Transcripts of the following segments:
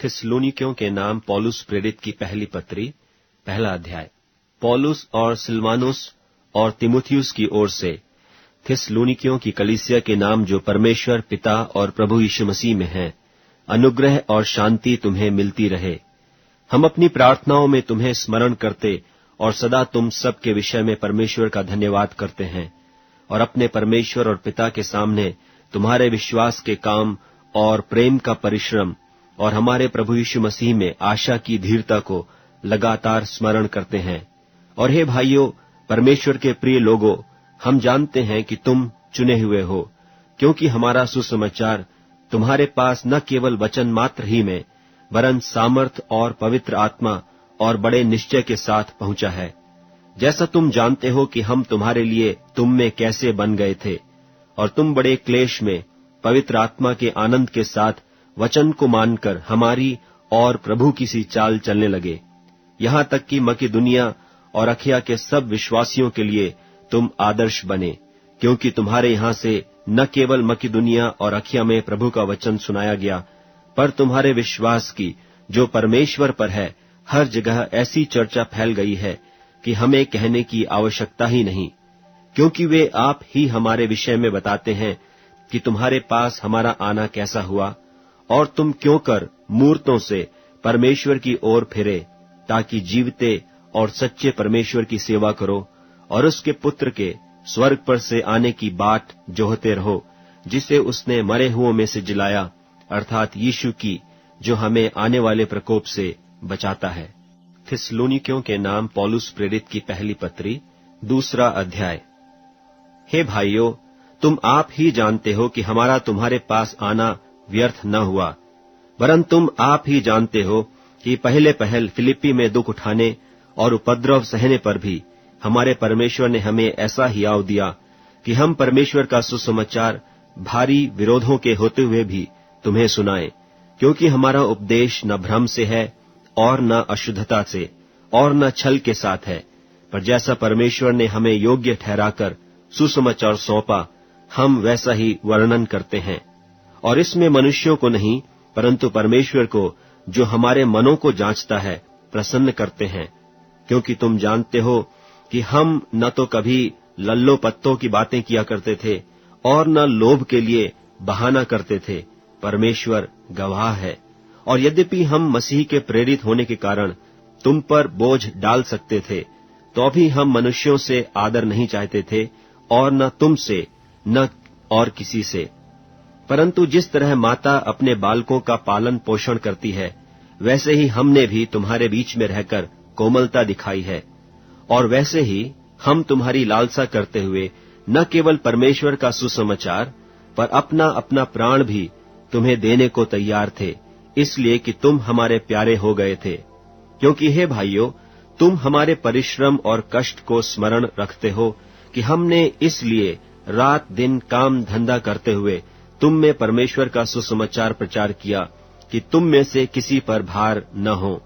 थिस्सलुनीकियों के नाम पौलुस प्रेरित की पहली पत्री, पहला अध्याय। पौलुस और सिलवानुस और तीमुथियुस की ओर से थिस्सलुनीकियों की कलीसिया के नाम जो परमेश्वर पिता और प्रभु यीशु मसीह में है, अनुग्रह और शांति तुम्हें मिलती रहे। हम अपनी प्रार्थनाओं में तुम्हें स्मरण करते और सदा तुम सब के विषय में परमेश्वर का धन्यवाद करते हैं और अपने परमेश्वर और पिता के सामने तुम्हारे विश्वास के काम और प्रेम का परिश्रम और हमारे प्रभु यीशु मसीह में आशा की धीरता को लगातार स्मरण करते हैं। और हे भाइयों, परमेश्वर के प्रिय लोगों, हम जानते हैं कि तुम चुने हुए हो, क्योंकि हमारा सुसमाचार तुम्हारे पास न केवल वचन मात्र ही में, वरन सामर्थ और पवित्र आत्मा और बड़े निश्चय के साथ पहुंचा है। जैसा तुम जानते हो कि हम तुम्हारे लिए तुम में कैसे बन गए थे, और तुम बड़े क्लेश में पवित्र आत्मा के आनंद के साथ वचन को मानकर हमारी और प्रभु की सी चाल चलने लगे। यहां तक कि मकिदुनिया और अखिया के सब विश्वासियों के लिए तुम आदर्श बने, क्योंकि तुम्हारे यहां से न केवल मकिदुनिया और अखिया में प्रभु का वचन सुनाया गया, पर तुम्हारे विश्वास की जो परमेश्वर पर है हर जगह ऐसी चर्चा फैल गई है कि हमें कहने की आवश्यकता ही नहीं, क्योंकि वे आप ही हमारे विषय में बताते हैं कि तुम्हारे पास हमारा आना कैसा हुआ, और तुम क्यों कर मूर्तों से परमेश्वर की ओर फिरे, ताकि जीवते और सच्चे परमेश्वर की सेवा करो और उसके पुत्र के स्वर्ग पर से आने की बाट जोहते रहो, जिसे उसने मरे हुओं में से जिलाया, अर्थात यीशु की, जो हमें आने वाले प्रकोप से बचाता है। थिस्सलुनीकियों के नाम पौलुस प्रेरित की पहली पत्री, दूसरा अध्याय। हे भाइयों, तुम आप ही जानते हो कि हमारा तुम्हारे पास आना व्यर्थ न हुआ, वरन तुम आप ही जानते हो कि पहले पहल फिलिप्पी में दुख उठाने और उपद्रव सहने पर भी हमारे परमेश्वर ने हमें ऐसा हियाव दिया कि हम परमेश्वर का सुसमाचार भारी विरोधों के होते हुए भी तुम्हें सुनाएं, क्योंकि हमारा उपदेश न भ्रम से है और न अशुद्धता से और न छल के साथ है, पर जैसा परमेश्वर ने हमें योग्य ठहराकर सुसमाचार सौंपा, हम वैसा ही वर्णन करते हैं। और इसमें मनुष्यों को नहीं, परंतु परमेश्वर को, जो हमारे मनों को जांचता है, प्रसन्न करते हैं। क्योंकि तुम जानते हो कि हम न तो कभी लल्लो पत्तों की बातें किया करते थे और न लोभ के लिए बहाना करते थे, परमेश्वर गवाह है। और यद्यपि हम मसीह के प्रेरित होने के कारण तुम पर बोझ डाल सकते थे, तो भी हम मनुष्यों से आदर नहीं चाहते थे और न तुमसे न और किसी से। परंतु जिस तरह माता अपने बालकों का पालन पोषण करती है, वैसे ही हमने भी तुम्हारे बीच में रहकर कोमलता दिखाई है। और वैसे ही हम तुम्हारी लालसा करते हुए न केवल परमेश्वर का सुसमाचार, पर अपना अपना प्राण भी तुम्हें देने को तैयार थे, इसलिए कि तुम हमारे प्यारे हो गए थे। क्योंकि हे भाइयों, तुम हमारे परिश्रम और कष्ट को स्मरण रखते हो कि हमने इसलिए रात दिन काम धंधा करते हुए तुम में परमेश्वर का सुसमाचार प्रचार किया कि तुम में से किसी पर भार न हो।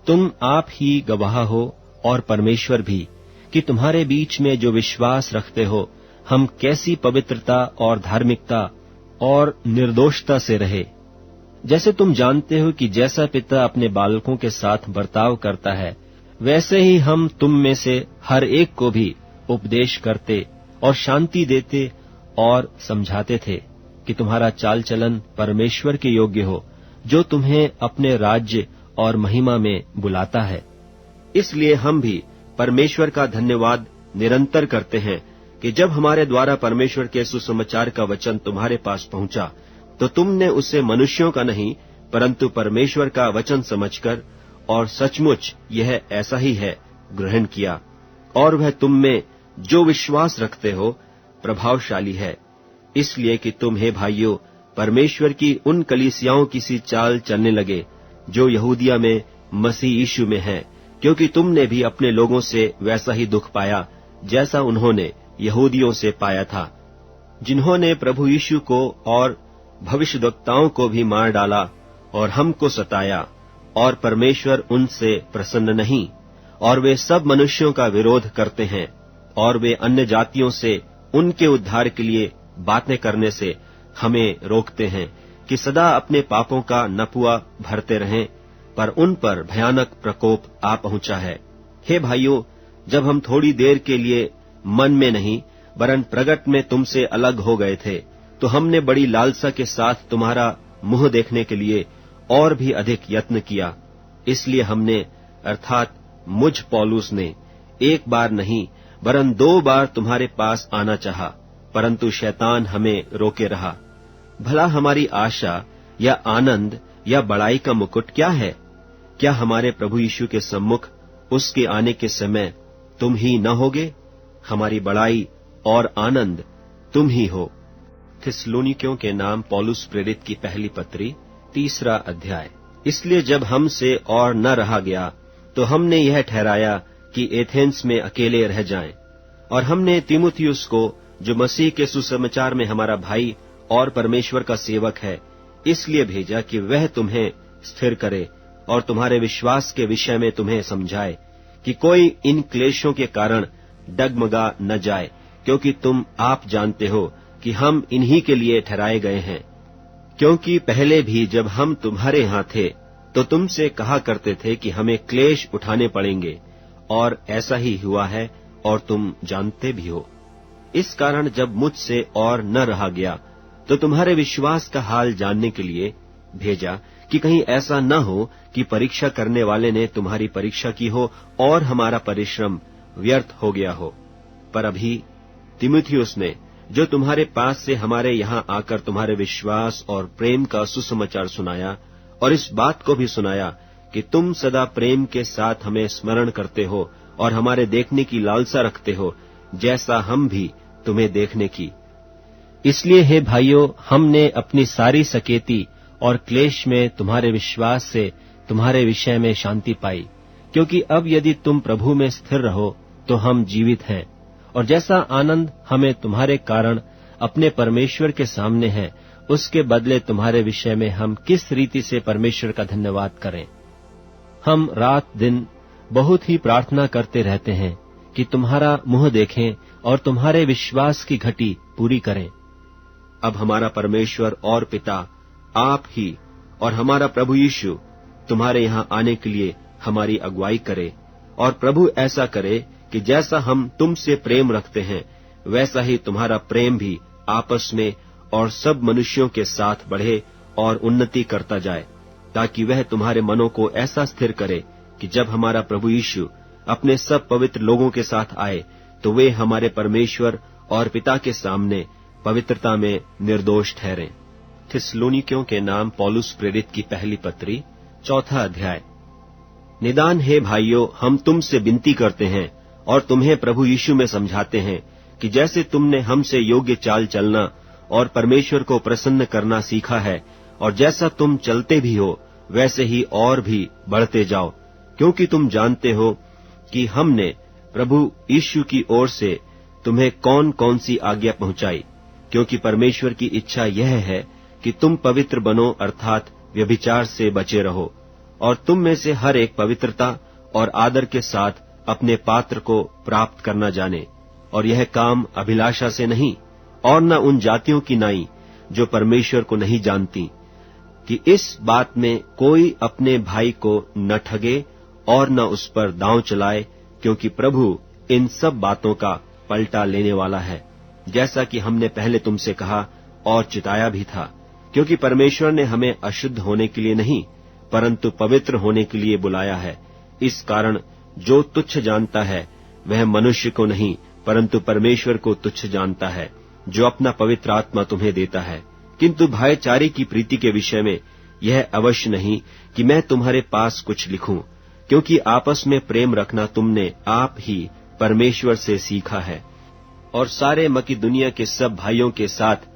तुम आप ही गवाह हो और परमेश्वर भी, कि तुम्हारे बीच में जो विश्वास रखते हो, हम कैसी पवित्रता और धार्मिकता और निर्दोषता से रहे। जैसे तुम जानते हो कि जैसा पिता अपने बालकों के साथ बर्ताव करता है, वैसे ही हम तुम में से हर एक को भी उपदेश करते और शांति देते और समझाते थे कि तुम्हारा चाल चलन परमेश्वर के योग्य हो, जो तुम्हें अपने राज्य और महिमा में बुलाता है। इसलिए हम भी परमेश्वर का धन्यवाद निरंतर करते हैं कि जब हमारे द्वारा परमेश्वर के सुसमाचार का वचन तुम्हारे पास पहुंचा, तो तुमने उसे मनुष्यों का नहीं, परंतु परमेश्वर का वचन समझकर, और सचमुच यह ऐसा ही है, ग्रहण किया। और वह तुम में जो विश्वास रखते हो प्रभावशाली है, इसलिए कि तुम हे भाइयों परमेश्वर की उन कलीसियाओं की सी चाल चलने लगे जो यहूदिया में मसीह यीशु में है, क्योंकि तुमने भी अपने लोगों से वैसा ही दुख पाया जैसा उन्होंने यहूदियों से पाया था, जिन्होंने प्रभु यीशु को और भविष्यद्वक्ताओं को भी मार डाला और हमको सताया, और परमेश्वर उनसे प्रसन्न नहीं। और वे सब मनुष्यों का विरोध करते हैं, और वे अन्य जातियों से उनके उद्धार के लिए बातें करने से हमें रोकते हैं, कि सदा अपने पापों का नपुआ भरते रहें, पर उन पर भयानक प्रकोप आ पहुंचा है। हे भाइयों, जब हम थोड़ी देर के लिए मन में नहीं वरन प्रगट में तुमसे अलग हो गए थे, तो हमने बड़ी लालसा के साथ तुम्हारा मुंह देखने के लिए और भी अधिक यत्न किया। इसलिए हमने अर्थात मुझ पौलुस ने एक बार नहीं वरन 2 बार तुम्हारे पास आना चाहा, परंतु शैतान हमें रोके रहा। भला हमारी आशा या आनंद या बड़ाई का मुकुट क्या है? क्या हमारे प्रभु यीशु के सम्मुख उसके आने के समय तुम ही न होगे? हमारी बड़ाई और आनंद तुम ही हो। थिस्सलुनीकियों के नाम पौलुस प्रेरित की पहली पत्री 3 अध्याय। इसलिए जब हमसे और न रहा गया तो हमने यह ठहराया कि एथेंस में अकेले रह जाएं, और हमने तीमुथियुस को, जो मसीह के सुसमाचार में हमारा भाई और परमेश्वर का सेवक है, इसलिए भेजा कि वह तुम्हें स्थिर करे और तुम्हारे विश्वास के विषय में तुम्हें समझाए कि कोई इन क्लेशों के कारण डगमगा न जाए, क्योंकि तुम आप जानते हो कि हम इन्हीं के लिए ठहराए गए हैं। क्योंकि पहले भी जब हम तुम्हारे यहाँ थे तो तुमसे कहा करते थे कि हमें क्लेश उठाने पड़ेंगे, और ऐसा ही हुआ है और तुम जानते भी हो। इस कारण जब मुझसे और न रहा गया तो तुम्हारे विश्वास का हाल जानने के लिए भेजा कि कहीं ऐसा न हो कि परीक्षा करने वाले ने तुम्हारी परीक्षा की हो और हमारा परिश्रम व्यर्थ हो गया हो। पर अभी तीमुथियुस ने, जो तुम्हारे पास से हमारे यहाँ आकर तुम्हारे विश्वास और प्रेम का सुसमाचार सुनाया, और इस बात को भी सुनाया कि तुम सदा प्रेम के साथ हमें स्मरण करते हो और हमारे देखने की लालसा रखते हो, जैसा हम भी तुम्हें देखने की। इसलिए हे भाइयों, हमने अपनी सारी सकेती और क्लेश में तुम्हारे विश्वास से तुम्हारे विषय में शांति पाई, क्योंकि अब यदि तुम प्रभु में स्थिर रहो तो हम जीवित हैं। और जैसा आनंद हमें तुम्हारे कारण अपने परमेश्वर के सामने है, उसके बदले तुम्हारे विषय में हम किस रीति से परमेश्वर का धन्यवाद करें। हम रात दिन बहुत ही प्रार्थना करते रहते हैं कि तुम्हारा मुंह देखें और तुम्हारे विश्वास की घटी पूरी करें। अब हमारा परमेश्वर और पिता आप ही और हमारा प्रभु यीशु तुम्हारे यहाँ आने के लिए हमारी अगुवाई करे, और प्रभु ऐसा करे कि जैसा हम तुमसे प्रेम रखते हैं, वैसा ही तुम्हारा प्रेम भी आपस में और सब मनुष्यों के साथ बढ़े और उन्नति करता जाए, ताकि वह तुम्हारे मनों को ऐसा स्थिर करे कि जब हमारा प्रभु यीशु अपने सब पवित्र लोगों के साथ आए तो वे हमारे परमेश्वर और पिता के सामने पवित्रता में निर्दोष ठहरें। थिस्सलुनीकियों के नाम पौलुस प्रेरित की पहली पत्री 4 अध्याय। निदान हे भाइयों, हम तुमसे विनती करते हैं और तुम्हें प्रभु यीशु में समझाते हैं कि जैसे तुमने हमसे योग्य चाल चलना और परमेश्वर को प्रसन्न करना सीखा है, और जैसा तुम चलते भी हो वैसे ही और भी बढ़ते जाओ, क्योंकि तुम जानते हो कि हमने प्रभु यीशु की ओर से तुम्हें कौन कौन सी आज्ञा पहुंचाई। क्योंकि परमेश्वर की इच्छा यह है कि तुम पवित्र बनो, अर्थात व्यभिचार से बचे रहो, और तुम में से हर एक पवित्रता और आदर के साथ अपने पात्र को प्राप्त करना जाने। और यह काम अभिलाषा से नहीं, और न उन जातियों की नाई जो परमेश्वर को नहीं जानती, कि इस बात में कोई अपने भाई को न ठगे और न उस पर दांव चलाए, क्योंकि प्रभु इन सब बातों का पलटा लेने वाला है, जैसा कि हमने पहले तुमसे कहा और चिताया भी था। क्योंकि परमेश्वर ने हमें अशुद्ध होने के लिए नहीं, परंतु पवित्र होने के लिए बुलाया है। इस कारण जो तुच्छ जानता है वह मनुष्य को नहीं, परंतु परमेश्वर को तुच्छ जानता है, जो अपना पवित्र आत्मा तुम्हें देता है। किंतु भाईचारे की प्रीति के विषय में यह अवश्य नहीं कि मैं तुम्हारे पास कुछ लिखूं, क्योंकि आपस में प्रेम रखना तुमने आप ही परमेश्वर से सीखा है, और सारे मकिदुनिया के सब भाइयों के साथ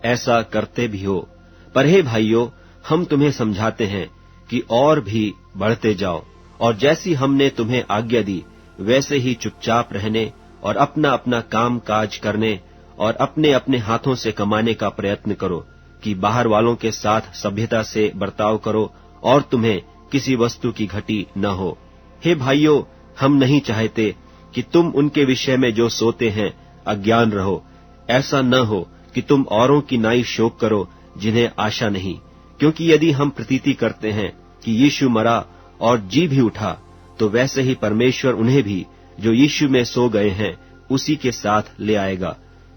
ऐसा करते भी हो। पर हे भाइयों, हम तुम्हें समझाते हैं कि और भी बढ़ते जाओ, और जैसी हमने तुम्हें आज्ञा दी वैसे ही चुपचाप रहने और अपना अपना काम काज करने और अपने अपने हाथों से कमाने का प्रयत्न करो, कि बाहर वालों के साथ सभ्यता से बर्ताव करो और तुम्हें किसी वस्तु की घटी न हो। हे भाइयों, हम नहीं चाहते कि तुम उनके विषय में जो सोते हैं अज्ञान रहो। ऐसा न हो कि तुम औरों की नाई शोक करो जिन्हें आशा नहीं, क्योंकि यदि हम प्रतीति करते हैं कि यीशु मरा और जी भी उठा, तो वैसे ही परमेश्वर उन्हें भी जो यीशु में सो गए हैं उसी के साथ ले आएगा।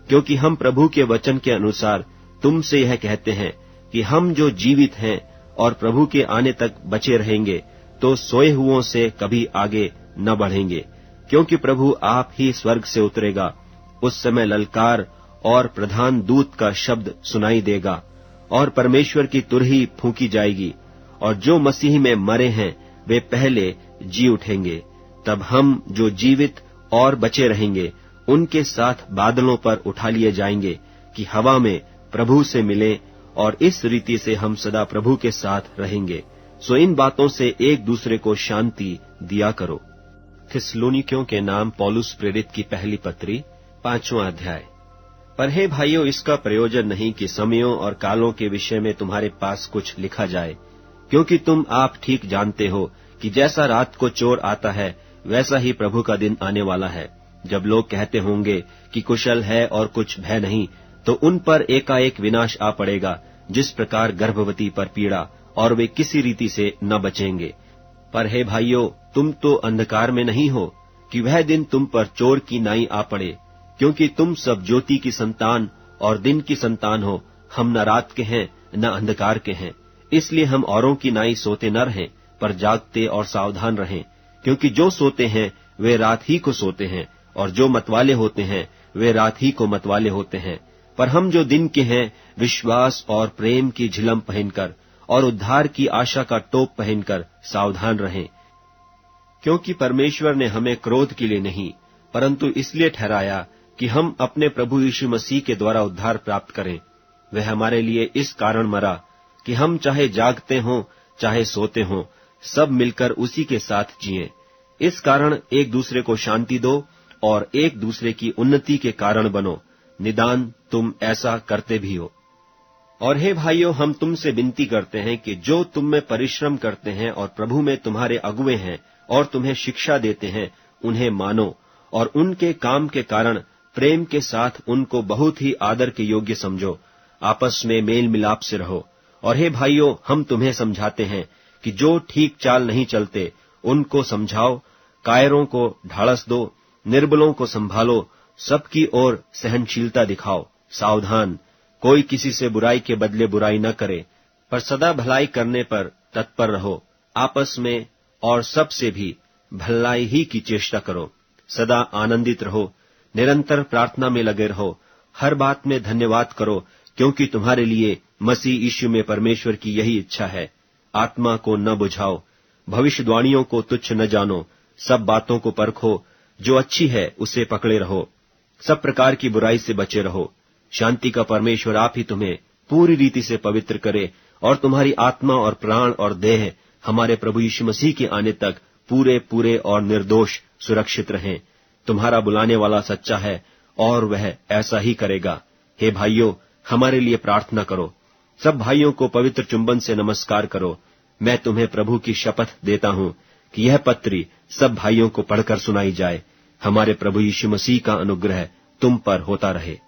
क्योंकि हम प्रभु के वचन के अनुसार तुमसे यह कहते हैं कि हम जो जीवित हैं और प्रभु के आने तक बचे रहेंगे, तो सोए हुओं से कभी आगे न बढ़ेंगे। क्योंकि प्रभु आप ही स्वर्ग से उतरेगा, उस समय ललकार और प्रधान दूत का शब्द सुनाई देगा और परमेश्वर की तुरही फूंकी जाएगी, और जो मसीह में मरे हैं वे पहले जी उठेंगे। तब हम जो जीवित और बचे रहेंगे उनके साथ बादलों पर उठा लिए जाएंगे कि हवा में प्रभु से मिलें, और इस रीति से हम सदा प्रभु के साथ रहेंगे। सो इन बातों से एक दूसरे को शांति दिया करो। थिस्सलुनीकियों के नाम पौलुस प्रेरित की पहली पत्री 5वां अध्याय। पर हे भाइयों, इसका प्रयोजन नहीं कि समयों और कालों के विषय में तुम्हारे पास कुछ लिखा जाए, क्योंकि तुम आप ठीक जानते हो कि जैसा रात को चोर आता है वैसा ही प्रभु का दिन आने वाला है। जब लोग कहते होंगे कि कुशल है और कुछ भय नहीं, तो उन पर एकाएक विनाश आ पड़ेगा, जिस प्रकार गर्भवती पर पीड़ा, और वे किसी रीति से न बचेंगे। पर हे भाइयों, तुम तो अंधकार में नहीं हो कि वह दिन तुम पर चोर की नाई आ पड़े। क्योंकि तुम सब ज्योति की संतान और दिन की संतान हो। हम न रात के हैं न अंधकार के हैं। इसलिए हम औरों की नाई सोते न रहें, पर जागते और सावधान रहें। क्योंकि जो सोते हैं वे रात ही को सोते हैं, और जो मतवाले होते हैं वे रात ही को मतवाले होते हैं। पर हम जो दिन के हैं विश्वास और प्रेम की झिलम पहनकर और उद्धार की आशा का टोप पहनकर सावधान रहें। क्योंकि परमेश्वर ने हमें क्रोध के लिए नहीं, परंतु इसलिए ठहराया कि हम अपने प्रभु यीशु मसीह के द्वारा उद्धार प्राप्त करें। वह हमारे लिए इस कारण मरा कि हम चाहे जागते हों चाहे सोते हों, सब मिलकर उसी के साथ जिएं। इस कारण एक दूसरे को शांति दो और एक दूसरे की उन्नति के कारण बनो। निदान तुम ऐसा करते भी हो। और हे भाइयों, हम तुमसे विनती करते हैं कि जो तुम में परिश्रम करते हैं और प्रभु में तुम्हारे अगुए हैं और तुम्हें शिक्षा देते हैं, उन्हें मानो, और उनके काम के कारण प्रेम के साथ उनको बहुत ही आदर के योग्य समझो। आपस में मेल मिलाप से रहो। और हे भाइयों, हम तुम्हें समझाते हैं कि जो ठीक चाल नहीं चलते उनको समझाओ, कायरों को ढाढ़स दो, निर्बलों को संभालो, सबकी ओर सहनशीलता दिखाओ। सावधान, कोई किसी से बुराई के बदले बुराई न करे, पर सदा भलाई करने पर तत्पर रहो। आपस में और सब से भी भलाई ही की चेष्टा करो। सदा आनंदित रहो, निरंतर प्रार्थना में लगे रहो, हर बात में धन्यवाद करो, क्योंकि तुम्हारे लिए मसीह यीशु में परमेश्वर की यही इच्छा है। आत्मा को न बुझाओ, भविष्यवाणियों को तुच्छ न जानो, सब बातों को परखो, जो अच्छी है उसे पकड़े रहो। सब प्रकार की बुराई से बचे रहो। शांति का परमेश्वर आप ही तुम्हें पूरी रीति से पवित्र करे, और तुम्हारी आत्मा और प्राण और देह हमारे प्रभु यीशु मसीह के आने तक पूरे पूरे और निर्दोष सुरक्षित रहें। तुम्हारा बुलाने वाला सच्चा है और वह ऐसा ही करेगा। हे भाइयों, हमारे लिए प्रार्थना करो। सब भाइयों को पवित्र चुंबन से नमस्कार करो। मैं तुम्हें प्रभु की शपथ देता हूं कि यह पत्री सब भाइयों को पढ़कर सुनाई जाए। हमारे प्रभु यीशु मसीह का अनुग्रह तुम पर होता रहे।